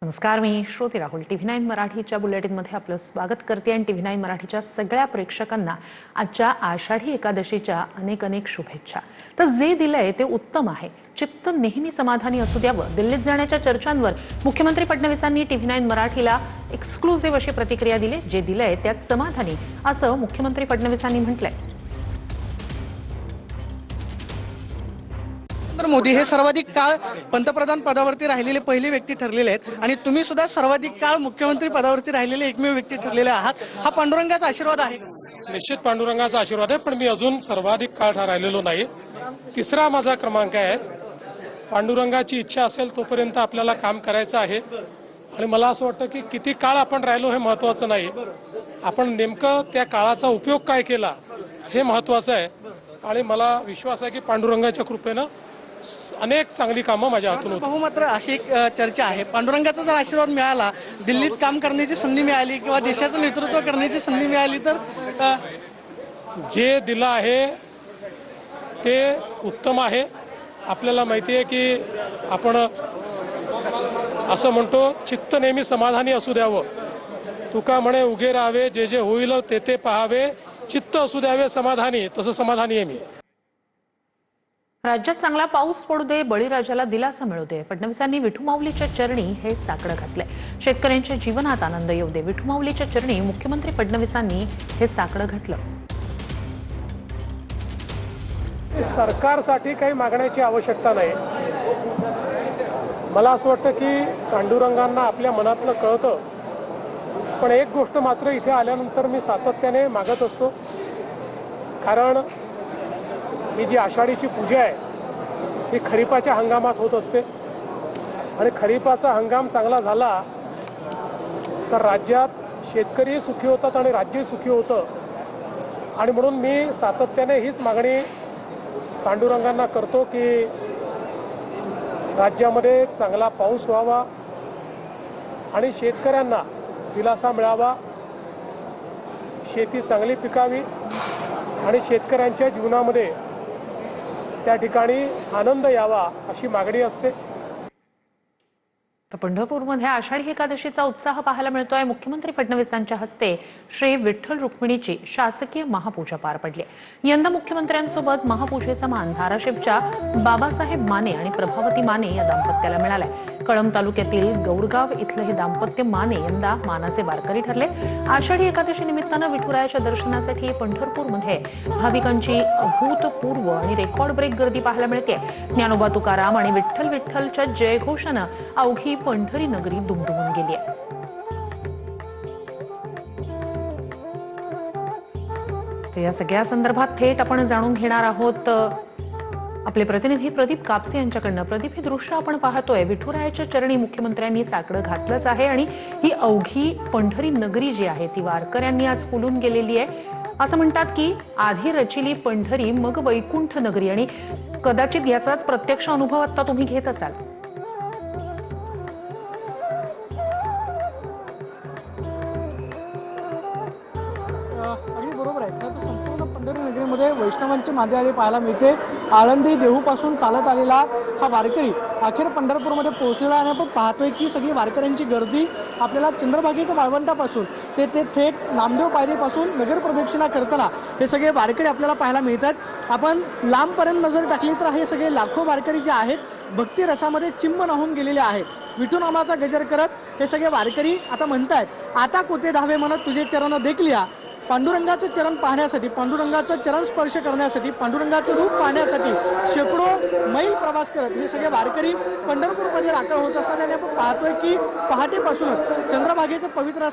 नमस्कार, मी श्रोती राहुल TV9 मराठीच्या बुलेटिनमध्ये आपलं स्वागत करते आणि TV9 मराठीच्या सगळ्या प्रेक्षकांना आजच्या आषाढी एकादशीच्या अनेक अनेक शुभेच्छा। तर जे दिलंय ते उत्तम आहे, चित्त नेहमी समाधानी असू द्यावं। दिल्लीत जाण्याच्या चर्चांवर मुख्यमंत्री फडणवीसांनी TV9 मराठीला एक्सक्लुझिव्ह अशी प्रतिक्रिया दिली। जे दिलंय त्यात समाधानी असं मुख्यमंत्री फडणवीसांनी म्हटलंय। नरेंद्र मोदी हे सर्वाधिक काळ पंतप्रधान पदावरती राहिलेले पहिले व्यक्ती ठरलेले आहेत आणि तुम्ही सुद्धा सर्वाधिक काळ मुख्यमंत्री पदावरती राहिलेले एकमेव व्यक्ती ठरलेले आहात। हा पांडुरंगाचा आशीर्वाद आहे। निश्चित पांडुरंगाचा आशीर्वाद आहे, पण मी अजून सर्वाधिक काळ राहिलेलो नाही। तिसरा माझा क्रमांक आहे। पांडुरंगाची इच्छा असेल तोपर्यंत आपल्याला काम करायचं आहे आणि मला असं वाटतं की किती काळ आपण राहिलो हे महत्त्वाचं नाही, आपण नेमकं त्या काळाचा उपयोग काय केला हे महत्त्वाचं आहे। आणि मला विश्वास आहे की पांडुरंगाच्या कृपेनं अनेक चांगली कामं माझ्या हातून होतील। बहुमात्र अशी एक चर्चा आहे, पांडुरंगाचा जर आशीर्वाद मिळाला, दिल्लीत काम करण्याची संधी मिळाली किंवा देशाचं नेतृत्व करण्याची संधी मिळाली तर जे दिलं आहे ते उत्तम आहे। आपल्याला माहिती आहे की आपण असं म्हणतो, चित्त नेहमी समाधानी असू द्यावं। तुका म्हणे उगे राहावे, जे जे होईल ते ते पाहावे, चित्त असू द्यावे समाधानी, तसं समाधानी आहे मी। राज्यात चांगला पाऊस पडू दे, बळीराजाला दिलासा मिळू दे, फडणवीसांनी विठुमाऊलीच्या चरणी हे साकडं घातलंय। शेतकऱ्यांच्या जीवनात आनंद येऊ दे, विठुमाऊलीच्या चरणी मुख्यमंत्री फडणवीसांनी हे साकडं घातलं। सरकारसाठी काही मागण्याची आवश्यकता नाही। मला असं वाटतं की पांडुरंगांना आपल्या मनातलं कळतं, पण एक गोष्ट मात्र इथे आल्यानंतर मी सातत्याने मागत असतो, कारण ही जी आषाढीची पूजा आहे ही खरीपाच्या हंगामात होत असते आणि खरीपाचा हंगाम चांगला झाला तर राज्यात शेतकरी सुखी होतात आणि राज्यही सुखी होतं। आणि म्हणून मी सातत्याने हीच मागणी पांडुरंगांना करतो की राज्यामध्ये चांगला पाऊस व्हावा आणि शेतकऱ्यांना दिलासा मिळावा, शेती चांगली पिकावी आणि शेतकऱ्यांच्या जीवनामध्ये त्या ठिकाणी आनंद यावा अशी मागणी असते। तर पंढरपूरमध्ये आषाढी एकादशीचा उत्साह पाहायला मिळतोय। मुख्यमंत्री फडणवीसांच्या हस्ते श्री विठ्ठल रुक्मिणीची शासकीय महापूजा पार पडली। यंदा मुख्यमंत्र्यांसोबत महापूजेचा मान धाराशिवच्या बाबासाहेब माने आणि प्रभावती माने या दाम्पत्याला मिळालाय। कळंब तालुक्यातील गौरगाव इथलं हे दाम्पत्य माने यंदा मानाचे वारकरी ठरले। आषाढी एकादशी निमित्तानं विठुरायाच्या दर्शनासाठी पंढरपूरमध्ये भाविकांची अभूतपूर्व आणि रेकॉर्ड ब्रेक गर्दी पाहायला मिळते। ज्ञानोबा तुकाराम आणि विठ्ठल विठ्ठलच्या जयघोषानं अवघी पंढरी नगरी दुमदुमून गेली आहे। या सगळ्या संदर्भात थेट आपण जाणून घेणार आहोत आपले प्रतिनिधी प्रदीप कापसे यांच्याकडनं। प्रदीप, हे दृश्य आपण पाहतोय, विठुरायाच्या चरणी मुख्यमंत्र्यांनी साकडं घातलंच आहे आणि ही अवघी पंढरी नगरी जी आहे ती वारकऱ्यांनी आज फुलून गेलेली आहे। असं म्हणतात की आधी रचिली पंढरी मग वैकुंठ नगरी, आणि कदाचित याचाच प्रत्यक्ष अनुभव आता तुम्ही घेत असाल। अगदी बरोबर आहे। तर संपूर्ण पंढरी नगरीमध्ये वैष्णवांची मांदियाळी पाहायला मिळते। आळंदी देहूपासून चालत आलेला हा वारकरी अखेर पंढरपूरमध्ये पोहोचलेला आहे। आपण पाहतोय की सगळी वारकऱ्यांची गर्दी आपल्याला चंद्रभागेच्या वाळवंटापासून ते थेट नामदेव पायरीपासून नगर प्रदक्षिणा करताना हे सगळे वारकरी आपल्याला पाहायला मिळतात। आपण लांबपर्यंत नजर टाकली तर हे सगळे लाखो वारकरी जे आहेत भक्ती रसामध्ये चिंबन होऊन गेलेले आहेत। विठू नामाचा गजर करत हे सगळे वारकरी आता म्हणतायत, आता कोते धावे म्हणत तुझे चरण देखलिया। पांडुरंगाचं चरण पाहण्यासाठी, पांडुरंगाचं चरण स्पर्श करण्यासाठी, पांडुरंगाचं रूप पाहण्यासाठी शेकडो मैल प्रवास करत हे सगळे वारकरी पंढरपूरमध्ये दाखल होत असताना आपण पाहतोय की पहाटेपासूनच चंद्रभागेचं पवित्र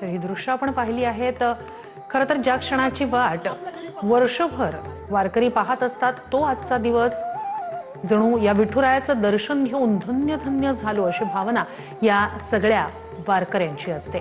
तर ही दृश्य आपण पाहिली आहेत। खरं तर ज्या क्षणाची वाट वर्षभर वारकरी पाहत असतात तो आजचा दिवस जणू या विठुरायाचं दर्शन घेऊन धन्य धन्य झालो अशी भावना या सगळ्या वारकऱ्यांची असते।